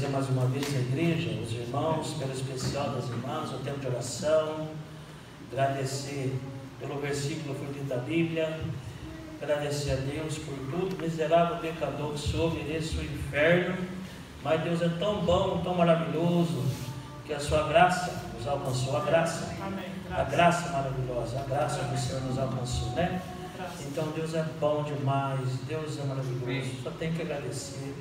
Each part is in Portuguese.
bendizer mais uma vez a igreja, os irmãos, pelo especial das irmãs, o tempo de oração. Agradecer pelo versículo fruto da Bíblia. Agradecer a Deus por tudo. Miserável pecador que sou, mereço o inferno. Mas Deus é tão bom, tão maravilhoso, que a sua graça nos alcançou. A graça, a graça maravilhosa, a graça que o Senhor nos alcançou, né? Então Deus é bom demais, Deus é maravilhoso. Só tem que agradecer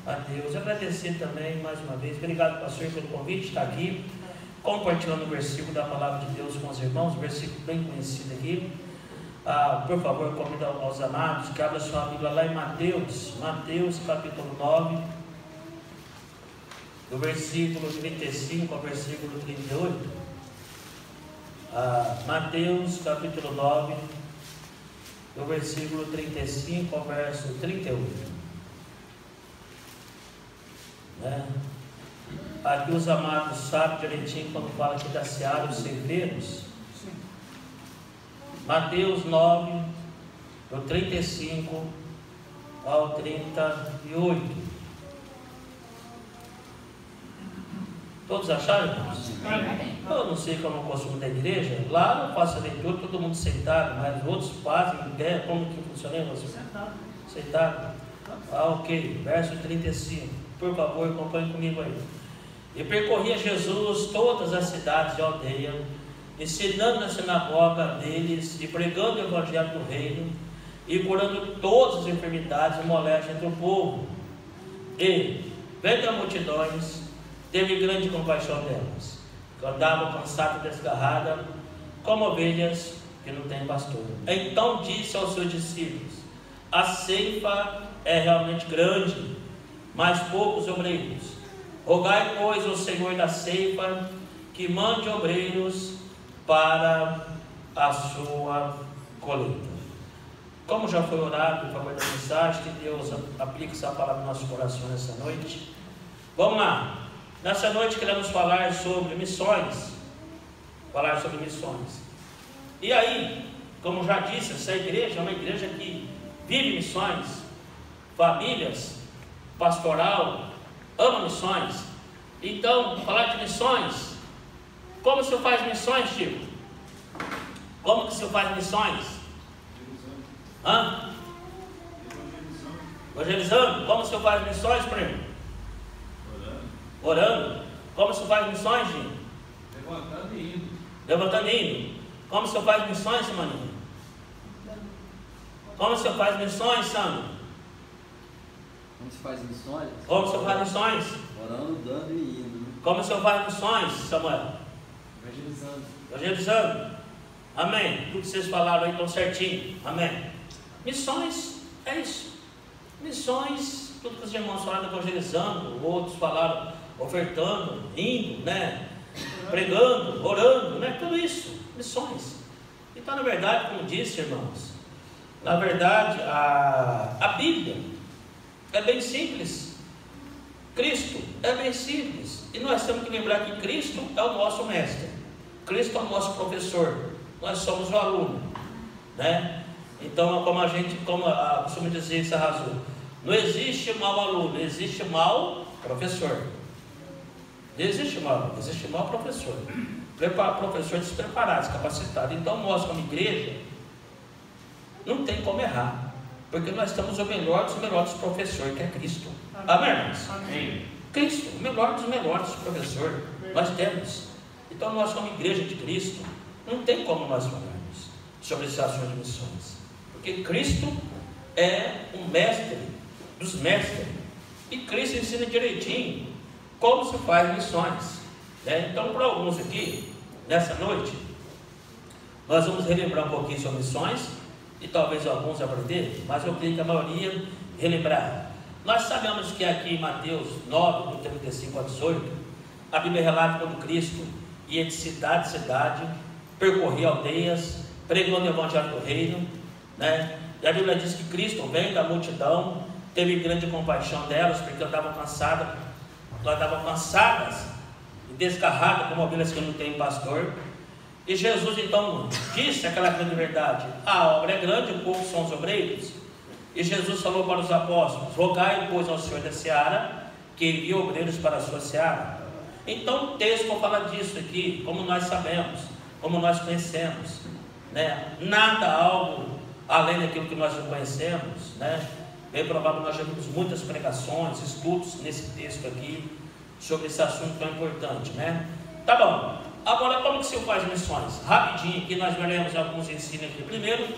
a Deus. Agradecer também mais uma vez. Obrigado, pastor, pelo convite, está aqui compartilhando o versículo da palavra de Deus com os irmãos, um versículo bem conhecido aqui. Por favor, convido aos amados que abram sua Bíblia lá em Mateus capítulo 9, do versículo 35 ao versículo 38. Mateus capítulo 9, do versículo 35 ao verso 38. Aqui os amados sabem direitinho quando fala aqui da seara, os ceifeiros. Mateus 9, do 35 ao 38. Todos acharam, irmãos? Eu não sei como é o costume da igreja. Lá eu faço a leitura, todo mundo sentado, mas outros fazem em pé. Como que funciona, irmãos? Sentado. Ok. Verso 35. Por favor, acompanhe comigo aí. E percorria Jesus todas as cidades e aldeias, ensinando na sinagoga deles e pregando o evangelho do reino e curando todas as enfermidades e moléstias entre o povo. E, vendo as multidões, teve grande compaixão delas, que andavam cansadas e desgarradas, como ovelhas que não têm pastor. Então disse aos seus discípulos: a ceifa é realmente grande, mas poucos obreiros. Rogai, pois, ao Senhor da ceifa que mande obreiros para a sua colheita. Como já foi orado em favor da mensagem, que Deus aplique essa palavra no nosso coração nessa noite. Vamos lá. Nessa noite queremos falar sobre missões. E aí, como já disse, essa igreja é uma igreja que vive missões, famílias, pastoral, ama missões. Então, falar de missões, como se faz missões, Chico? Como que se faz missões? Evangelizando. Como se faz missões, primo? Orando. Como se faz missões, Jim? Levantando e indo. Como se faz missões, Maninho? Como se faz missões, Sandro? Como se faz missões? Como se faz missões? Orando, dando e indo. Como se faz missões, Samuel? Evangelizando. Amém. Tudo que vocês falaram aí estão certinho. Amém. Missões é isso. Missões, tudo que os irmãos falaram evangelizando, outros falaram ofertando, indo, né? Pregando, orando, né? Tudo isso, missões. Então, na verdade, como disse, irmãos, na verdade, a Bíblia é bem simples. Cristo é bem simples. E nós temos que lembrar que Cristo é o nosso mestre. Cristo é o nosso professor. Nós somos o aluno, né? Então, como costuma dizer esse razão, não existe mau aluno, existe mau professor. Não existe mau professor. Professor despreparado, descapacitado. Então, nós, como igreja, não tem como errar, porque nós estamos o melhor dos melhores professores, que é Cristo. Amém, irmãos? Amém. Cristo, o melhor dos melhores professores, nós temos. Então, nós, como igreja de Cristo, não tem como nós falarmos sobre esse assunto de missões, porque Cristo é o mestre dos mestres, e Cristo ensina direitinho como se faz missões, né? Então, para alguns aqui, nessa noite, nós vamos relembrar um pouquinho sobre missões, e talvez alguns aprender, mas eu creio que a maioria relembrar. Nós sabemos que aqui em Mateus 9, do 35 a 18, a Bíblia relata quando Cristo ia de cidade em cidade, percorria aldeias, pregando o evangelho do reino, né? E a Bíblia diz que Cristo, vem da multidão, teve grande compaixão delas, porque andavam cansadas e desgarradas, como ovelhas que não têm pastor. E Jesus então disse aquela grande verdade: a obra é grande, o povo são os obreiros. E Jesus falou para os apóstolos: rogai, pois, ao Senhor da seara que envia obreiros para a sua seara. Então o texto fala disso aqui, como nós sabemos, como nós conhecemos, né? Nada algo além daquilo que nós não conhecemos, né? É provável que nós já vimos muitas pregações, estudos nesse texto aqui, sobre esse assunto tão importante, né? Tá bom, agora como que se faz missões? Rapidinho aqui nós veremos alguns ensinos aqui. Primeiro,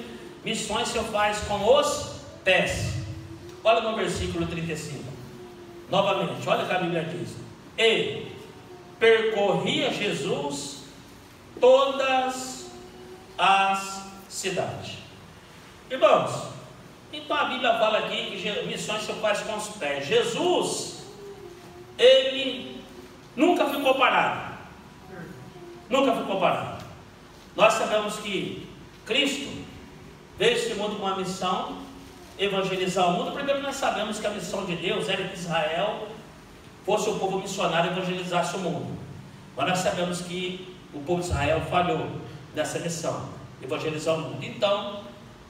missões se faz com os pés. Olha no versículo 35, novamente, olha o que a Bíblia diz: e percorria Jesus todas as cidades. Irmãos, então a Bíblia fala aqui que missões se faz com os pés. Jesus, ele nunca ficou parado. Nunca ficou parado. Nós sabemos que Cristo veio a esse mundo com uma missão, evangelizar o mundo. Primeiro nós sabemos que a missão de Deus era que Israel fosse o povo missionário e evangelizasse o mundo. Mas nós sabemos que o povo de Israel falhou nessa missão, evangelizar o mundo. Então,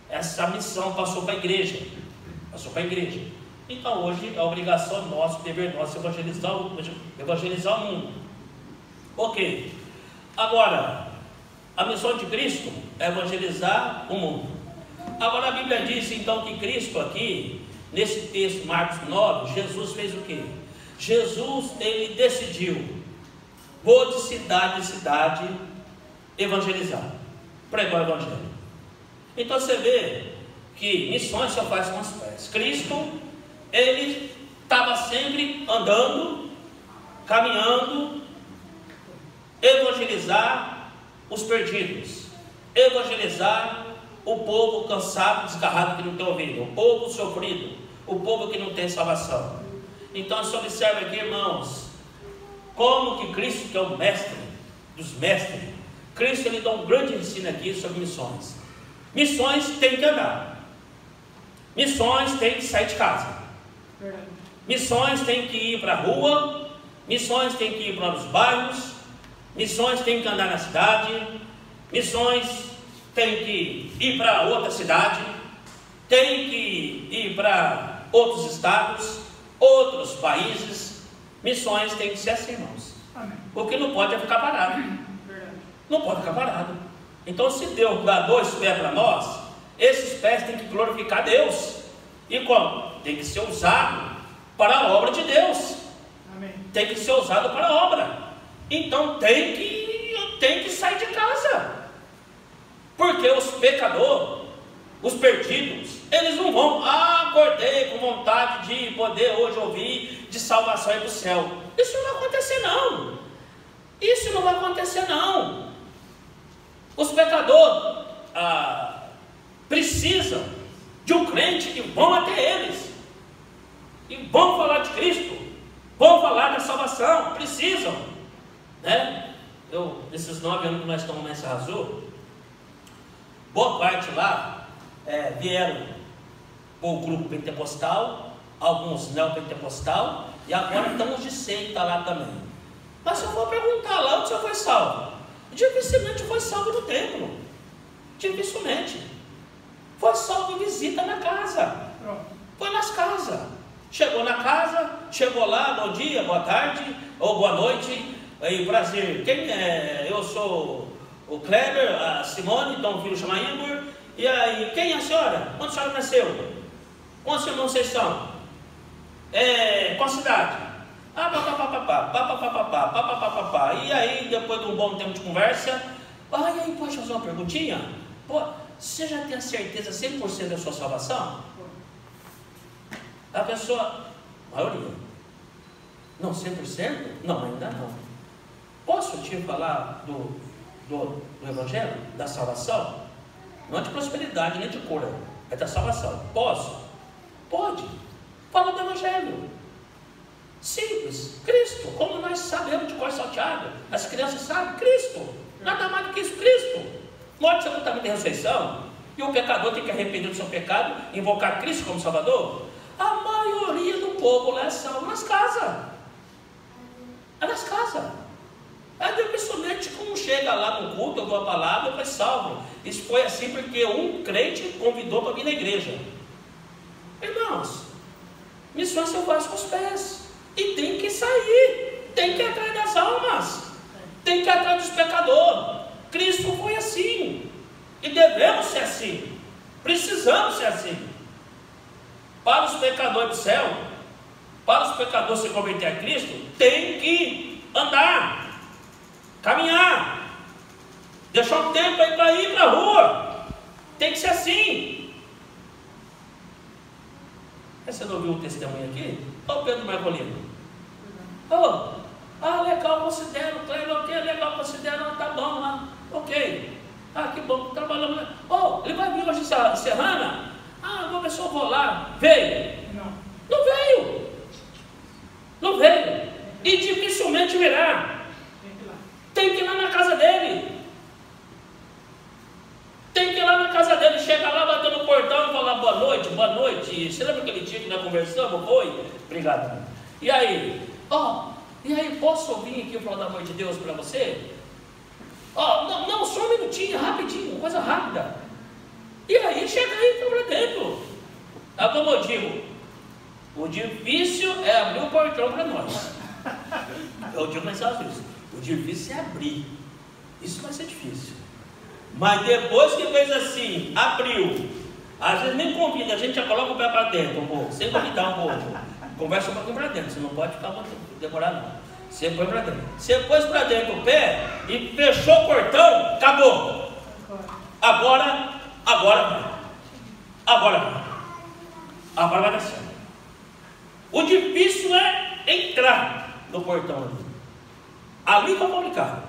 essa missão passou para a igreja. Passou para a igreja. Então hoje é a obrigação nossa, o dever nosso, evangelizar o mundo. Ok. Agora, a missão de Cristo é evangelizar o mundo. Agora a Bíblia diz então que Cristo aqui, nesse texto, Marcos 9, Jesus fez o quê? Jesus, ele decidiu, vou de cidade em cidade evangelizar, pregar o evangelho. Então você vê que missões só faz com os pés. Cristo, ele estava sempre andando, caminhando, evangelizar os perdidos, evangelizar o povo cansado, desgarrado que não tem ouvido, o povo sofrido, o povo que não tem salvação. Então você observa aqui, irmãos, como que Cristo, que é o mestre dos mestres, Cristo, ele dá um grande ensino aqui sobre missões. Missões tem que andar, missões tem que sair de casa, missões tem que ir para a rua, missões tem que ir para os bairros, missões tem que andar na cidade, missões tem que ir para outra cidade, tem que ir para outros estados, outros países. Missões tem que ser assim, irmãos. O que não pode é ficar parado. Não pode ficar parado. Então, se Deus dá 2 pés para nós, esses pés têm que glorificar Deus. E como? Tem que ser usado para a obra de Deus. Amém. Tem que ser usado para a obra. Então tem que sair de casa. Porque os pecadores, os perdidos, eles não vão, acordei com vontade de poder hoje ouvir de salvação e do céu. Isso não vai acontecer não. Isso não vai acontecer não. Os pecadores precisam de um crente que vão até eles e vão falar de Cristo, vão falar da salvação, precisam, né? Esses 9 anos que nós estamos nessa Azul, boa parte lá vieram o grupo pentecostal, alguns neopentecostal, e agora estamos de seita lá também. Mas se eu for perguntar lá onde você foi salvo, dificilmente foi salvo no templo, dificilmente foi salvo em visita na casa, foi nas casas, chegou na casa, chegou lá, bom dia, boa tarde ou boa noite, aí prazer, quem é? Eu sou o Kleber, a Simone, então o filho chama Igor. E aí, quem é a senhora? Onde a senhora nasceu? Quantos irmãos vocês são? Qual cidade? E aí, depois de um bom tempo de conversa, e aí, pode fazer uma perguntinha? Pô, você já tem a certeza 100% da sua salvação? A pessoa, maioria, não 100%? Não, ainda não. Posso te falar do Evangelho, da salvação? Não é de prosperidade, nem de cura, é da salvação. Posso? Pode. Fala do Evangelho. Simples. Cristo, como nós sabemos de cor salteado, as crianças sabem, Cristo. Nada mais do que isso, Cristo. Morte, sepultamento e ressurreição. E o pecador tem que arrepender do seu pecado, invocar Cristo como Salvador. A maioria do povo lá é salvo nas casas. É nas casas. Principalmente como chega lá no culto, alguma palavra, foi salvo. Isso foi assim porque um crente convidou para vir na igreja. Irmãos, missões eu faço com os pés. e tem que sair, tem que ir atrás das almas, tem que ir atrás dos pecadores. Cristo foi assim, e devemos ser assim, precisamos ser assim. Para os pecadores do céu, para os pecadores se converter a Cristo, tem que andar, caminhar, deixar um tempo aí para ir para a rua, tem que ser assim. Você não ouviu o testemunho aqui? Olha o Pedro Marcolino. Legal, considero, ok, legal, considero, tá bom lá, ok. Que bom, trabalhamos lá. Ele vai vir hoje em Serrana? Vou ver se eu vou lá. Veio? Não veio. Não veio. E dificilmente virá. Tem que ir lá na casa dele. Tem que ir lá na casa dele. Chega lá, bater no portão e falar boa noite, boa noite. Você lembra aquele dia que nós conversamos? Foi? Obrigado. E aí? E aí, posso vir aqui falar do amor de Deus para você? Não, só um minutinho, rapidinho, coisa rápida. E aí, chega aí para dentro. Como eu digo, o difícil é abrir o portão para nós. Eu digo mais às vezes, o difícil é abrir. Isso vai ser difícil. Mas depois que fez assim, abriu, às vezes nem convida, a gente já coloca o pé para dentro um pouco, sem convidar um pouco. Conversa um pouquinho para dentro, você não pode ficar muito demorar não. Você põe para dentro. Você pôs para dentro o pé e fechou o portão, acabou. Agora vai dar certo. O difícil é entrar no portão ali. Ali que é complicado.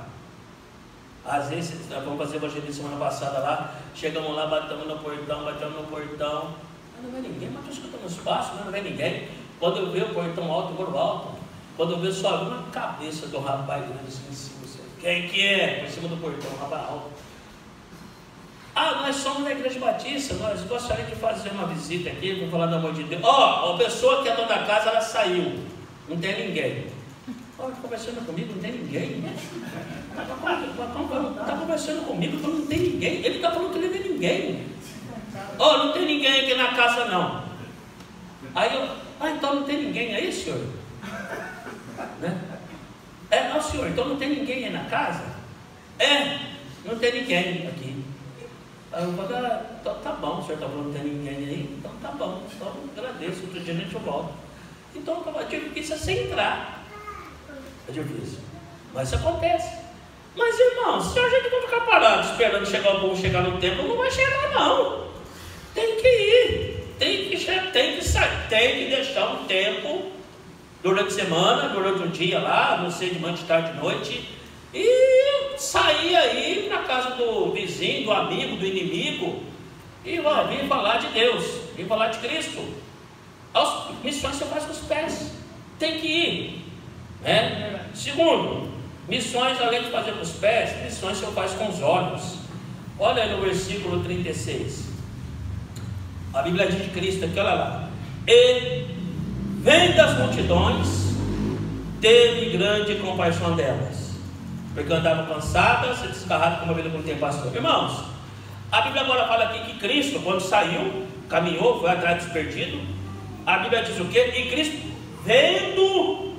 Às vezes, nós vamos fazer evangelismo semana passada lá, chegamos lá, batemos no portão, mas não vê ninguém, mas estou escutando no espaço, mas não vê ninguém. Quando eu vejo o portão alto, eu vou alto. Quando eu vejo só uma cabeça do rapaz grande assim em cima, quem que é? Por cima do portão, rapaz alto. Nós somos da Igreja Batista, nós gostaríamos de fazer uma visita aqui, vamos falar do amor de Deus. A pessoa que é dona da casa, ela saiu, não tem ninguém. Conversando comigo, não tem ninguém. Está conversando comigo, não tem ninguém. Ele está falando que não tem ninguém. Não tem ninguém aqui na casa não. Aí eu, então não tem ninguém aí, senhor? Né? Não, senhor, então não tem ninguém aí na casa? Não tem ninguém aqui. Aí eu falei, então tá bom, o senhor está falando que não tem ninguém aí? Então tá bom, então agradeço, outro dia a gente volta. Então é difícil sem entrar. É difícil. Mas isso acontece. Mas irmão, se a gente não ficar parado esperando chegar o povo chegar no templo, não vai chegar não. Tem que ir, tem que sair, tem que deixar um tempo durante a semana, durante o dia lá, não sei, de manhã, de tarde, de noite, e sair aí para a casa do vizinho, do amigo, do inimigo, e vir falar de Deus, vir falar de Cristo. As missões você faz com os pés, tem que ir. Segundo, missões além de fazer com os pés, missões você faz com os olhos. Olha aí no versículo 36. A Bíblia diz de Cristo aqui, olha lá. E vendo as multidões, teve grande compaixão delas, porque andavam cansadas e desgarradas como a vida que não tem pastor. Irmãos, a Bíblia agora fala aqui que Cristo, quando saiu, caminhou, foi atrás dos perdidos. A Bíblia diz o quê? E Cristo, vendo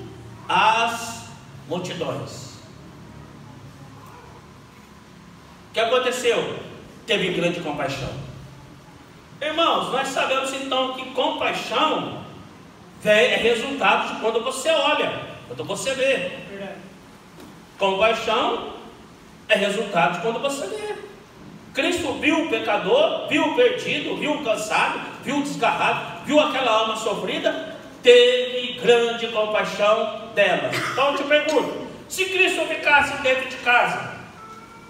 as multidões. O que aconteceu? Teve grande compaixão. Irmãos, nós sabemos então que compaixão é resultado de quando você olha, quando você vê. Compaixão é resultado de quando você vê. Cristo viu o pecador, viu o perdido, viu o cansado, viu o desgarrado, viu aquela alma sofrida, teve grande compaixão dela. Então eu te pergunto, se Cristo ficasse dentro de casa,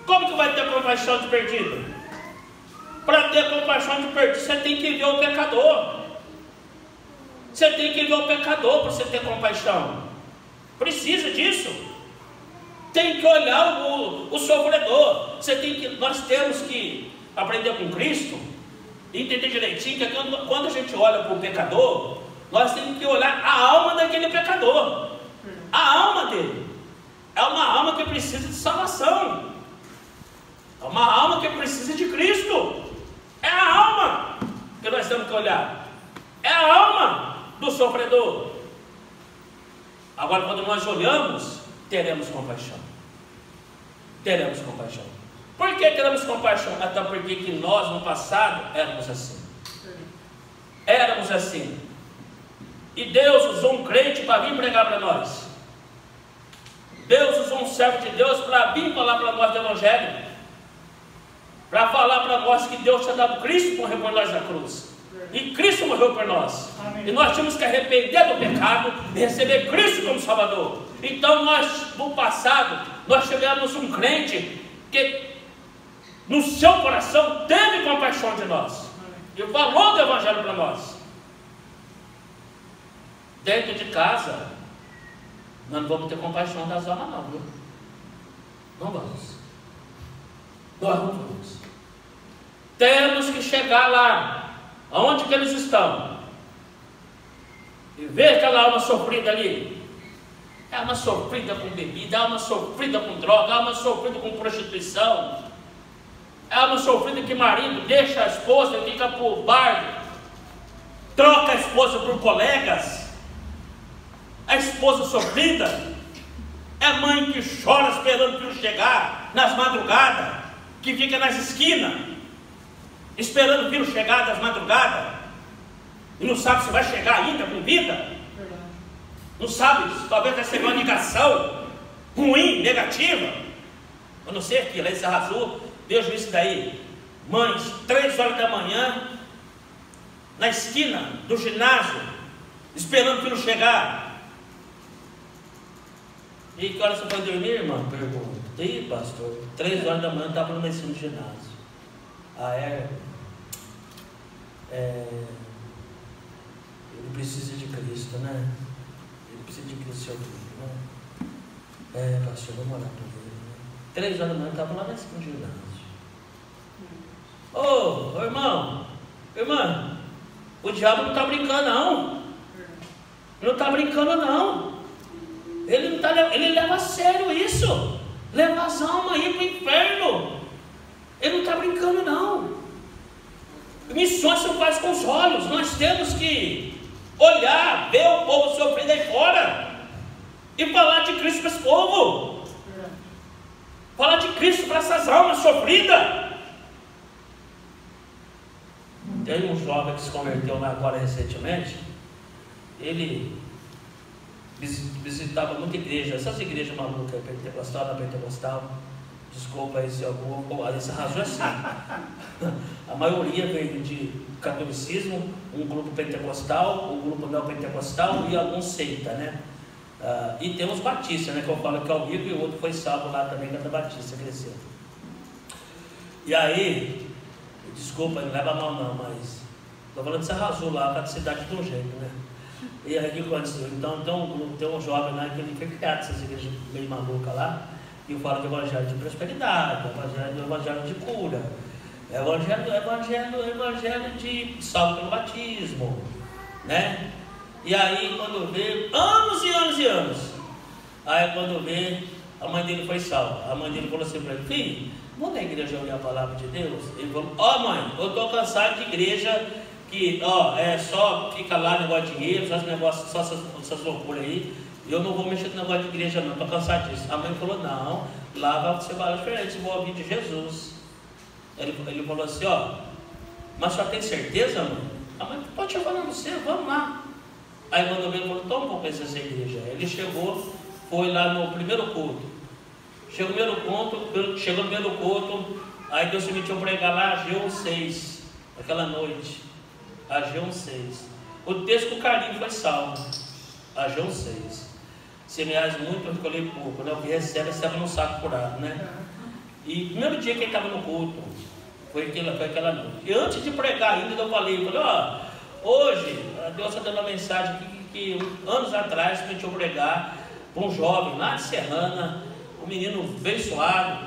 como que vai ter compaixão de perdido? Para ter compaixão de perdido, você tem que ver o pecador. Você tem que ver o pecador para você ter compaixão. Precisa disso. Tem que olhar o sofredor. Nós temos que aprender com Cristo e entender direitinho que quando a gente olha para o pecador, nós temos que olhar a alma daquele pecador. A alma dele é uma alma que precisa de salvação. É uma alma que precisa de Cristo. É a alma que nós temos que olhar. É a alma do sofredor. Agora, quando nós olhamos, teremos compaixão. Teremos compaixão. Por que teremos compaixão? Até porque que nós, no passado, éramos assim. Éramos assim. E Deus usou um crente para vir pregar para nós. Deus usou um servo de Deus para vir falar para nós do Evangelho. Para falar para nós que Deus tinha dado Cristo para morrer por nós na cruz. E Cristo morreu por nós. Amém. E nós tínhamos que arrepender do pecado e receber Cristo como Salvador. Então nós, no passado, nós tivemos um crente que no seu coração teve compaixão de nós. E falou do Evangelho para nós. Dentro de casa, nós não vamos ter compaixão das almas não, viu? Não vamos. Nós não vamos. Temos que chegar lá, aonde que eles estão, e ver aquela alma sofrida ali. É alma sofrida com bebida, é alma sofrida com droga, é alma sofrida com prostituição, é alma sofrida que marido deixa a esposa e fica por bar, troca a esposa por colegas. A esposa sofrida é a mãe que chora esperando o filho chegar nas madrugadas, que fica nas esquinas esperando o filho chegar das madrugadas e não sabe se vai chegar ainda com vida. Não sabe, talvez vai ser uma ligação ruim, negativa. Eu não sei aquilo, aí se arrasou. Vejo isso daí. Mães, 3 horas da manhã, na esquina do ginásio, esperando o filho chegar. E que hora você foi dormir, irmã? Pergunta. Ih, pastor, 3 horas da manhã eu estava no ensino do ginásio. Ele precisa de Cristo, né? Ele precisa de Cristo, seu filho, né? Pastor, vamos orar por ele, né? 3 horas da manhã eu estava lá na esquina do ginásio. Ô irmão, irmã, o diabo não está brincando não. Não está brincando não. Ele leva a sério isso. Leva as almas aí para o inferno. Ele não está brincando não. Missões são feitas com os olhos. Nós temos que olhar, ver o povo sofrendo aí fora e falar de Cristo para esse povo. Falar de Cristo para essas almas sofridas. Tem um jovem que se converteu lá agora recentemente. Ele visitava muita igreja, essas igrejas malucas, pentecostal, da pentecostal. Desculpa aí se algum. Esse arrasou assim. A maioria veio de catolicismo, um grupo pentecostal, um grupo neopentecostal e alguns seita, né? E tem os batistas, né? Que eu falo que é o Rico e o outro foi salvo lá também, que é da Batista, cresceu. E aí, desculpa, não leva mal não, mas estou falando que se arrasou lá, cada cidade de um jeito, né? E aí o que aconteceu? Então tem um jovem lá que ele foi criado nessas igrejas meio malucas lá. E eu falo de evangelho de prosperidade, evangelho de cura, evangelho de salvo pelo batismo, né? E aí quando vê, anos e anos e anos, aí quando vê, a mãe dele foi salva. A mãe dele falou assim para ele: filho, vamos na igreja ouvir a palavra de Deus? Ele falou: mãe, eu estou cansado de igreja que só fica lá negócio de dinheiro, só essas loucuras aí. Eu não vou mexer no negócio de igreja não, estou cansado disso. A mãe falou: não, lá vai ser falar diferente, vou ouvir de Jesus. Ele falou assim: mas só tem certeza, mãe? A mãe: pode chegar lá no céu, vamos lá. Aí quando ele falou: toma um pouco essa igreja. Ele chegou, foi lá no primeiro culto. Chegou no primeiro culto, aí Deus se metiu a pregar lá Ageu 6, aquela noite. Ageu 6. O texto que o carinho foi salvo. Ageu 6. Semeais muito, eu escolhi pouco, né? O que recebe no saco curado, né? E o primeiro dia que ele estava no culto, foi aquela noite. E antes de pregar ainda, eu falei, hoje, Deus está dando uma mensagem que anos atrás, que eu tinha pregar para um jovem lá de Serrana, um menino abençoado,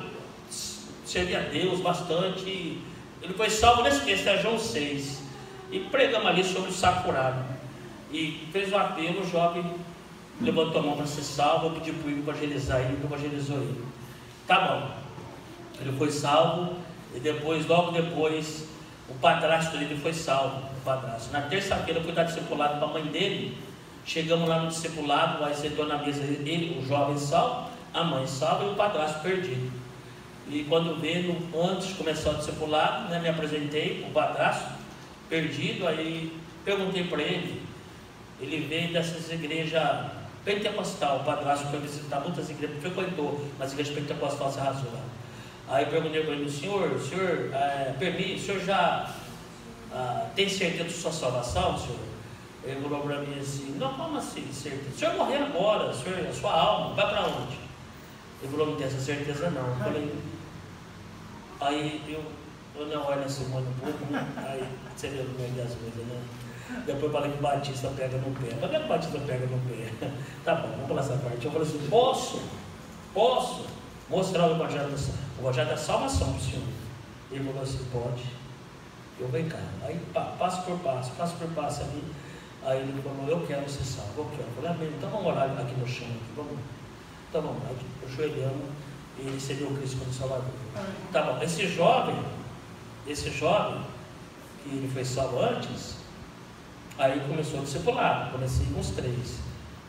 servia a Deus bastante. Ele foi salvo nesse texto, é João 6. E pregamos ali sobre o saco curado. E fez um apelo, o jovem levantou a mão para ser salvo, eu pedi para ele evangelizar ele, evangelizou ele. Tá bom. Ele foi salvo, e depois, logo depois, o padrasto dele foi salvo. O padrasto. Na terça-feira eu fui dar discipulado para a mãe dele, Chegamos lá no discipulado, aí sentou na mesa ele, o jovem salvo, a mãe salva e o padrasto perdido. E quando veio, antes de começar o discipulado, né, me apresentei, o padrasto perdido, aí perguntei para ele, ele veio dessas igrejas pentecostal, o padrasto foi visitar muitas igrejas, frequentou, mas a igreja pentecostal se arrasou lá. Aí perguntei para ele, o senhor permite, o senhor já tem certeza de sua salvação, senhor? Ele falou para mim assim, não, como assim, certeza? O senhor morreu agora, a sua alma, vai para onde? Ele falou, não tem essa certeza não. Eu falei, aí eu não olho assim muito um pouco, né? Aí você vê no meio das coisas, né? Depois eu falei que o Batista pega no pé. Por que o Batista pega no pé? Tá bom, vamos pular essa parte. Eu falei assim, posso mostrar o Evangelho da Salvação para o senhor? Ele falou assim, pode. Eu venho cá. Aí passo por passo ali. Aí ele falou, eu quero ser salvo, eu quero. Eu falei, amém, então vamos orar aqui no chão. Vamos. Então vamos lá, ajoelhamos e recebeu o Cristo como Salvador. Tá bom, esse jovem, que ele foi salvo antes, aí começou o discipulado, comecei com os 3.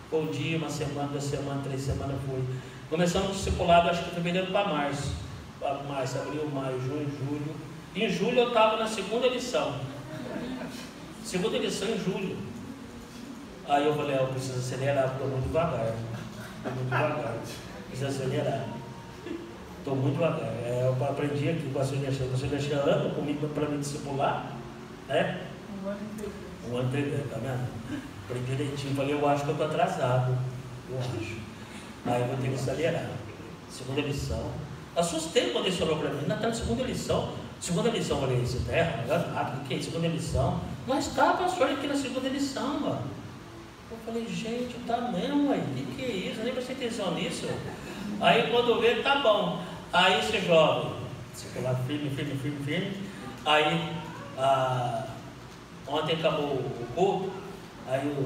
Foi um dia, uma semana, 2 semanas, 3 semanas foi. Começamos o discipulado, acho que de fevereiro para março. Março, abril, maio, junho, julho. Em julho eu estava na segunda lição. Segunda lição em julho. Aí eu falei, eu preciso acelerar, porque estou muito devagar. Preciso acelerar. Estou muito devagar. Eu aprendi aqui com a senhora Alexandre anda comigo para me discipular, né? Um ano inteiro, tá vendo? Aprendi direitinho. Falei, eu acho que eu estou atrasado. Eu acho. Aí eu vou ter que acelerar. Segunda lição. Assustei quando ele falou para mim, ainda está na segunda lição. Segunda lição, eu falei, você está errado? O que é? Segunda lição? Mas está, pastor, aqui na segunda lição, mano. Eu falei, gente, tá mesmo, aí, que é isso? Eu nem prestei atenção nisso. Aí quando veio, tá bom. Aí esse jovem, circular firme. Aí, ontem acabou o culto, aí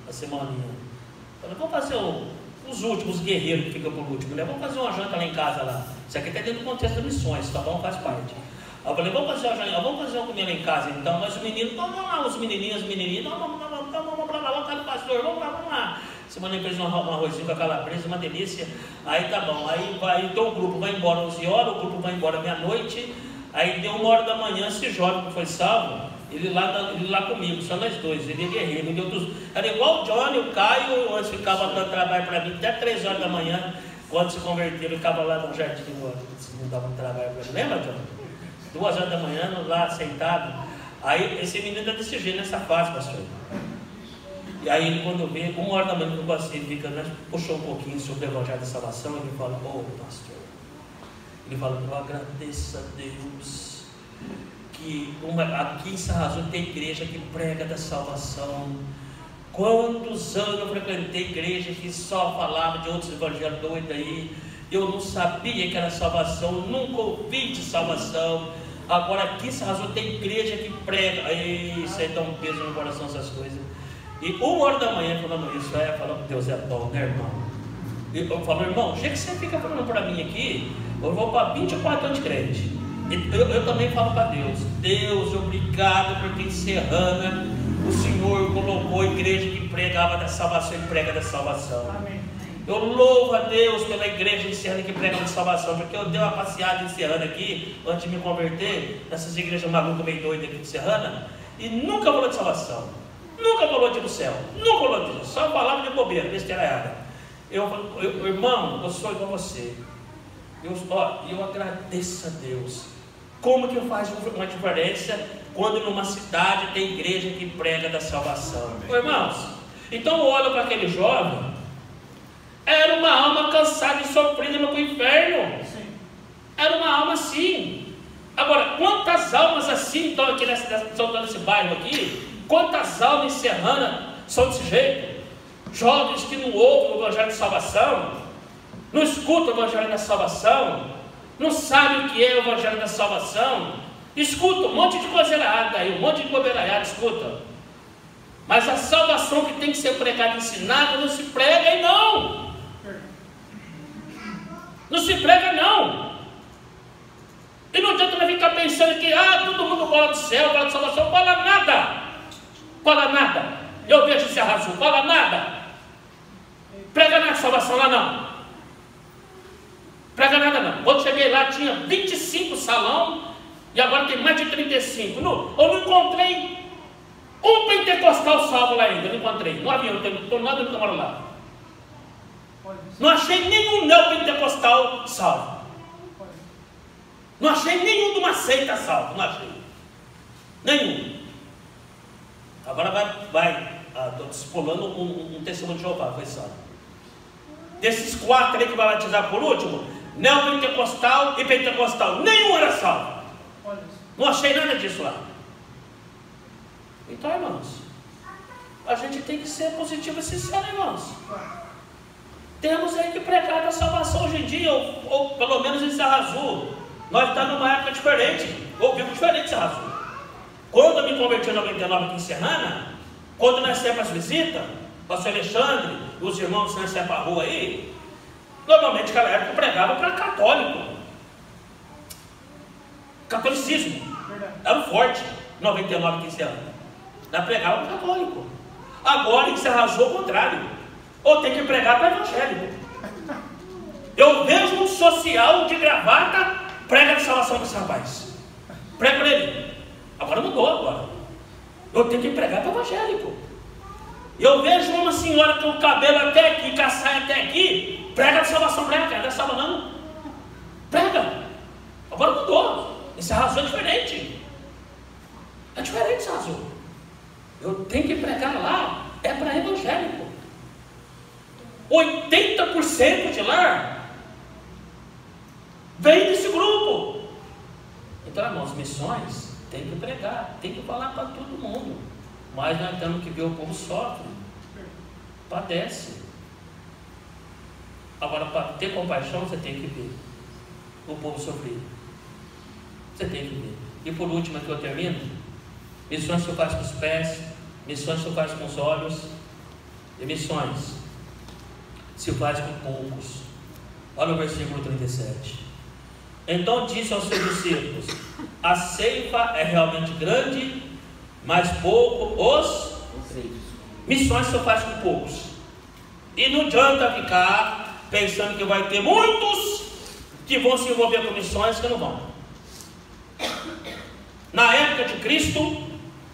a semaninha, falei, vamos fazer os últimos guerreiros que ficam por último, né? Vamos fazer uma janta lá em casa lá. Isso aqui está dentro do contexto das missões, tá bom? Faz parte. Aí eu falei, vamos fazer uma comida lá em casa então, mas os meninos, vamos lá, os menininhos, vamos para lá, vamos para o pastor, vamos lá. Semana fez um arrozinho com a calabresa, uma delícia. Aí tá bom, aí então o grupo vai embora 11 horas, o grupo vai embora meia-noite. Aí deu 1h da manhã, esse jovem que foi salvo, ele lá comigo, só nós dois, ele é guerreiro. Era igual o Johnny, o Caio, antes ficava dando trabalho para mim, até 3 horas da manhã, quando se converteram, ele ficava lá no jardim, não dava trabalho para mim. Lembra, Johnny? 2 horas da manhã, lá sentado. Aí esse menino está desse jeito nessa fase, pastor. E aí ele, quando veio, 1h da manhã, ele fica, né, puxou um pouquinho sobre o Evangelho da Salvação, ele fala, pastor, ele fala, eu agradeço a Deus que aqui em Sarrazú tem igreja que prega da salvação. Quantos anos eu frequentei igreja que só falava de outros evangelhos doidos aí, eu não sabia que era salvação, nunca ouvi de salvação. Agora aqui em Sarrazú tem igreja que prega. Isso aí dá um peso no coração, essas coisas. E 1h da manhã falando isso, falando que Deus é bom, né, irmão? E eu falo, irmão, já que você fica falando para mim aqui, eu vou para 24 anos de crente. Eu também falo para Deus, obrigado porque em Serrana o Senhor colocou a igreja que pregava da salvação e prega da salvação. Amém. Eu louvo a Deus pela igreja em Serrana que prega da salvação, porque eu dei uma passeada em Serrana aqui, antes de me converter, nessas igrejas malucas meio doidas aqui de Serrana, e nunca falou de salvação, nunca falou de ir para o céu, nunca falou disso, só falava de bobeira, besteiraiada. Irmão, eu sou igual a você. Eu agradeço a Deus. Como que faz uma diferença quando numa cidade tem igreja que prega da salvação? Irmãos, então eu olho para aquele jovem, era uma alma cansada e sofrida no inferno. Era uma alma assim. Agora, quantas almas assim estão aqui nesse bairro aqui? Quantas almas em Serrana são desse jeito? Jovens que não ouvem o Evangelho de Salvação, não escutam o Evangelho da Salvação, não sabem o que é o Evangelho da Salvação, escuta um monte de coisa errada aí, um monte de bobeiraiada, escuta. Mas a salvação que tem que ser pregada e ensinada não se prega e não. Não se prega não. E não adianta ficar pensando que todo mundo fala do céu, fala de salvação, fala nada. Fala nada. Eu vejo esse arraso, fala nada. Prega na salvação lá não. Prega nada não. Quando cheguei lá tinha 25 salão e agora tem mais de 35. Eu não encontrei um pentecostal salvo lá ainda. Não encontrei. Não havia, não estou nada no camarão lá. Não achei nenhum neopentecostal salvo. Não achei nenhum de uma seita salvo. Não achei. Nenhum. Agora estou discipulando um testemunho de Jeová, foi salvo. Desses 4 aí que vai batizar por último, neopentecostal e pentecostal, nenhum era salvo. Não achei nada disso lá. Então, irmãos, a gente tem que ser positivo e sincero, irmãos. Temos aí que pregar a salvação hoje em dia, ou pelo menos em Serra Azul. Nós estamos numa época diferente, ouvimos diferente em Serra Azul. Quando eu me converti em 99 aqui em Serrana, quando nós saímos para as visitas, o pastor Alexandre, os irmãos que nós saímos para a rua aí, normalmente naquela época eu pregava para católico. Catolicismo. Era forte, 99 aqui em Serrana. Nós pregava para católico. Agora em Serra Azul, ao contrário. Ou tem que pregar para evangélico. Eu vejo um social de gravata, prega de salvação para esse rapaz. Prega para ele. Agora mudou agora. Eu tenho que pregar para evangélico. Eu vejo uma senhora com o cabelo até aqui, com a saia até aqui, prega de salvação, prega, não é salva não. Prega. Agora mudou. Esse Azul é diferente. É diferente esse Azul. Eu tenho que pregar lá, é para evangélico. 80% de lá vem desse grupo. Então, irmãos, missões tem que pregar, tem que falar para todo mundo. Mas nós temos que ver o povo sofre, padece. Agora, para ter compaixão, você tem que ver o povo sofrer. Você tem que ver. E por último, aqui eu termino. Missões se faz com os pés, missões se faz com os olhos, e missões se faz com poucos. Olha o versículo 37. Então disse aos seus discípulos: a ceifa é realmente grande, mas pouco os missões se faz com poucos. E não adianta ficar pensando que vai ter muitos que vão se envolver com missões que não vão. Na época de Cristo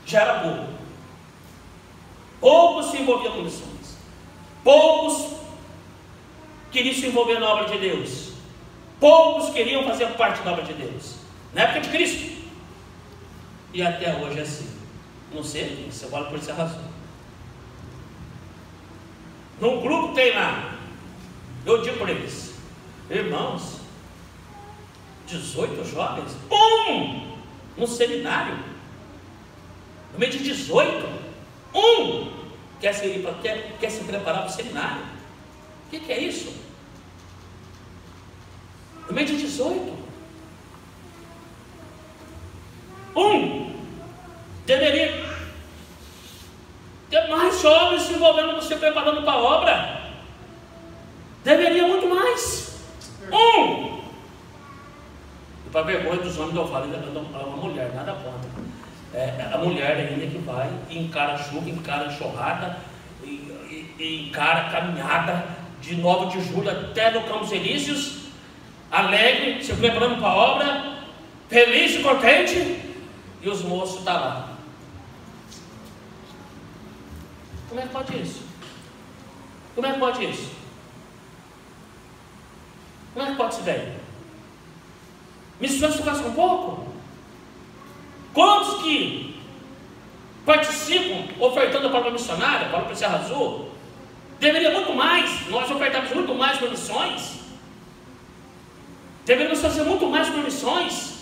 já era pouco. Poucos se envolviam com missões. Poucos queriam se envolver na obra de Deus. Poucos queriam fazer parte da obra de Deus. Na época de Cristo. E até hoje é assim. Não sei, você fala por essa razão. Num grupo tem lá, eu digo para eles: irmãos, 18 jovens, no seminário, no meio de 18, quer se preparar para o seminário. O que é isso? No meio de 18, deveria ter mais jovens se envolvendo, se preparando para a obra. Deveria muito mais. E para vergonha dos homens, eu falo, ainda é uma mulher, nada contra. É a mulher ainda que vai e encara a chuva, encara a enxurrada, e encara a caminhada de 9 de julho até no Campos Elíseos, alegre, se preparando para a obra, feliz e contente, e os moços estão lá. Como é que pode isso? Como é que pode isso? Como é que pode se ver? Missões se faz com pouco? Quantos que participam ofertando para a missionária, para o Serra Azul? Deveria muito mais. Nós ofertamos muito mais para missões. Deveríamos fazer muito mais para missões.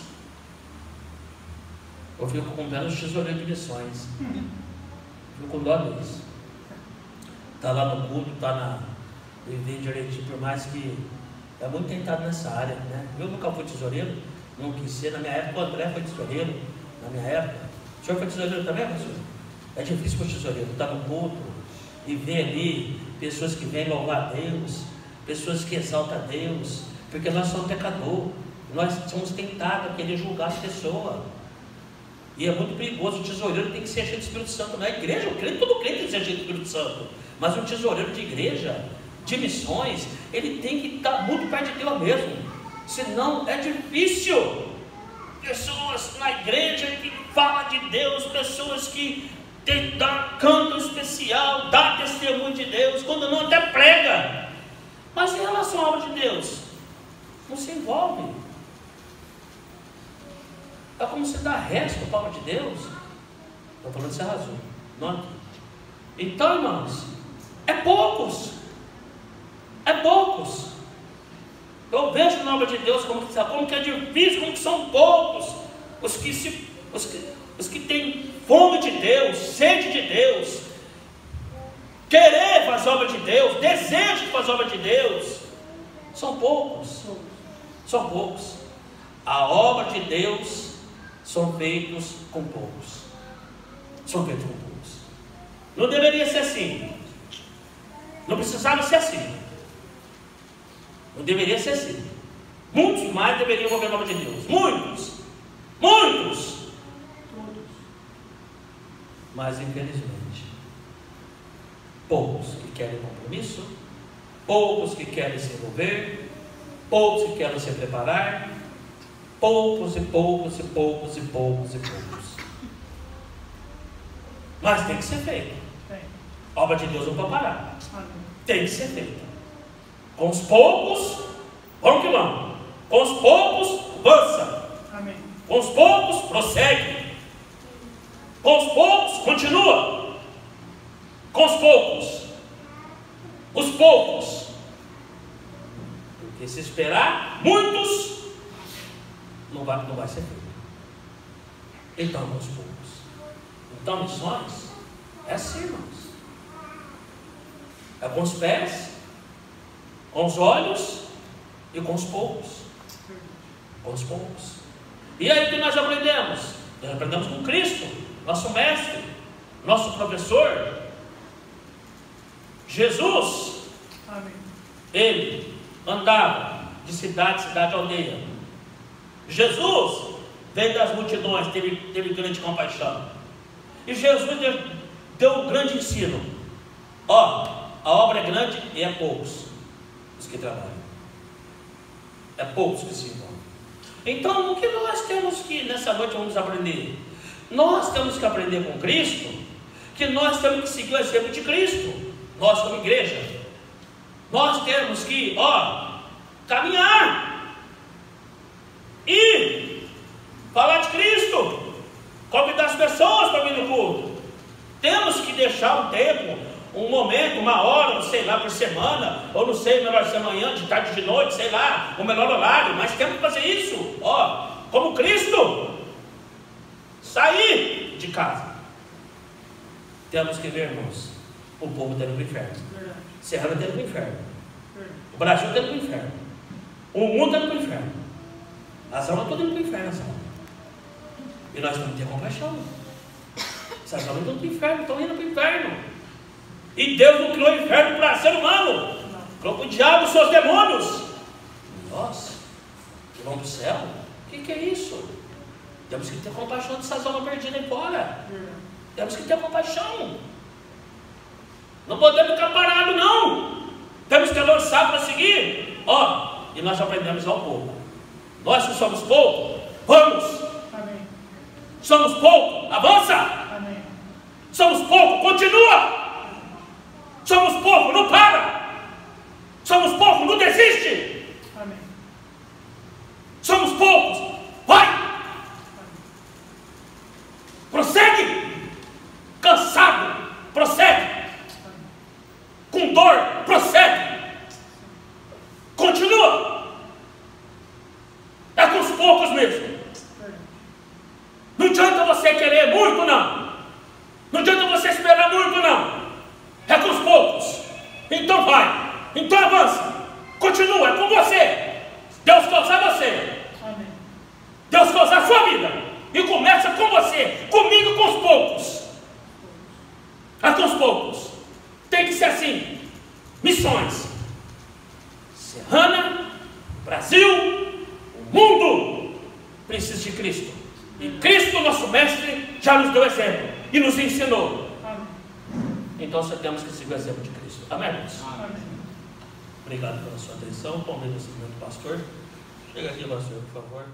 Eu fico com pena de tesoureiro de missões. Fico com dó deles. Está lá no culto, está na viver direitinho, por mais que é muito tentado nessa área, né? Eu nunca fui tesoureiro, não quis ser. Na minha época o André foi tesoureiro, na minha época. O senhor foi tesoureiro também, pastor? É difícil para o tesoureiro estar no culto e ver ali pessoas que vêm louvar a Deus, pessoas que exaltam a Deus, porque nós somos pecadores, nós somos tentados a querer julgar as pessoas. E é muito perigoso. O tesoureiro tem que ser cheio do Espírito Santo. Na igreja, todo crente tem que ser cheio do Espírito Santo. Mas o tesoureiro de igreja, de missões, ele tem que estar muito perto de Deus mesmo. Senão é difícil. Pessoas na igreja que falam de Deus, pessoas que dão canto especial, dá testemunho de Deus, quando não até prega. Mas em relação à obra de Deus, não se envolve. É como se dá resto para a obra de Deus. Estou falando de ser razão. Não. Então, irmãos, é poucos. É poucos. Eu vejo na obra de Deus como que é difícil, como que são poucos os que têm fome de Deus, sede de Deus, querer fazer a obra de Deus, desejo de fazer a obra de Deus. São poucos. São poucos. A obra de Deus são feitos com poucos. São feitos com poucos. Não deveria ser assim. Não precisava ser assim. Não deveria ser assim. Muitos mais deveriam envolver a obra de Deus. Muitos. Mas infelizmente, poucos que querem compromisso, poucos que querem se envolver, poucos que querem se preparar, poucos. Mas tem que ser feito. A obra de Deus não pode parar. Tem que ser feita. Com os poucos, vamos que vamos. Com os poucos, avança. Amém. Com os poucos, prossegue. Com os poucos, continua. Com os poucos. Os poucos. Porque se esperar muitos, não vai ser feito. Então, aos poucos. Então, missões é assim, irmãos. É com os pés, com os olhos e com os poucos. Com os poucos. E aí o que nós aprendemos? Nós aprendemos com Cristo, nosso mestre, nosso professor. Jesus, amém. Ele andava de cidade em cidade, aldeia. Jesus veio das multidões, teve grande compaixão. E Jesus deu um grande ensino. A obra é grande e é poucos os que trabalham. É poucos que se envolvem. Então, o que nós temos que, nessa noite, vamos aprender? Nós temos que aprender com Cristo, que nós temos que seguir o exemplo de Cristo. Nós, como igreja, nós temos que, caminhar e falar de Cristo, convidar as pessoas para vir no culto. Temos que deixar um tempo, um momento, uma hora, não sei lá, por semana, ou não sei, melhor ser amanhã, de tarde, de noite, sei lá, o melhor horário, mas temos que fazer isso, como Cristo, sair de casa. Temos que ver, irmãos, o povo dentro do inferno, Serrana dentro do inferno, o Brasil dentro do inferno, o mundo dentro do inferno, as almas todas dentro do inferno, as almas. E nós temos que ter compaixão. Essas almas estão no inferno, estão indo para o inferno. E Deus não criou o inferno para ser humano, criou para o diabo e seus demônios. Nossa, que vão para o céu? O que é isso? Temos que ter compaixão dessas almas perdidas aí fora. Temos que ter compaixão. Não podemos ficar parados, não. Temos que avançar para seguir. E nós aprendemos ao pouco. Nós que somos pouco, vamos. Amém. Somos pouco, avança. Amém. Somos pouco, continua. Somos pouco, não para. Somos pouco, não desiste. Amém. Somos poucos, vai. Amém. Prossegue. Cansado, prossegue. Amém. Com dor, prossegue. Continua. É com os poucos mesmo. Amém. Não adianta você querer muito, não. Não adianta você esperar muito, não. É com os poucos. Então vai. Então avança. Continua. É com você. Deus quer usar você. Amém. Deus quer usar a sua vida. E começa com você. Comigo, com os poucos. É com os poucos. Tem que ser assim. Missões. Serrana, Brasil, o mundo precisa de Cristo. E Cristo, nosso Mestre, já nos deu exemplo e nos ensinou. Então nós temos que seguir o exemplo de Cristo. Amém, irmãos? Obrigado pela sua atenção. Convido o seguinte pastor. Chega aqui, pastor, por favor.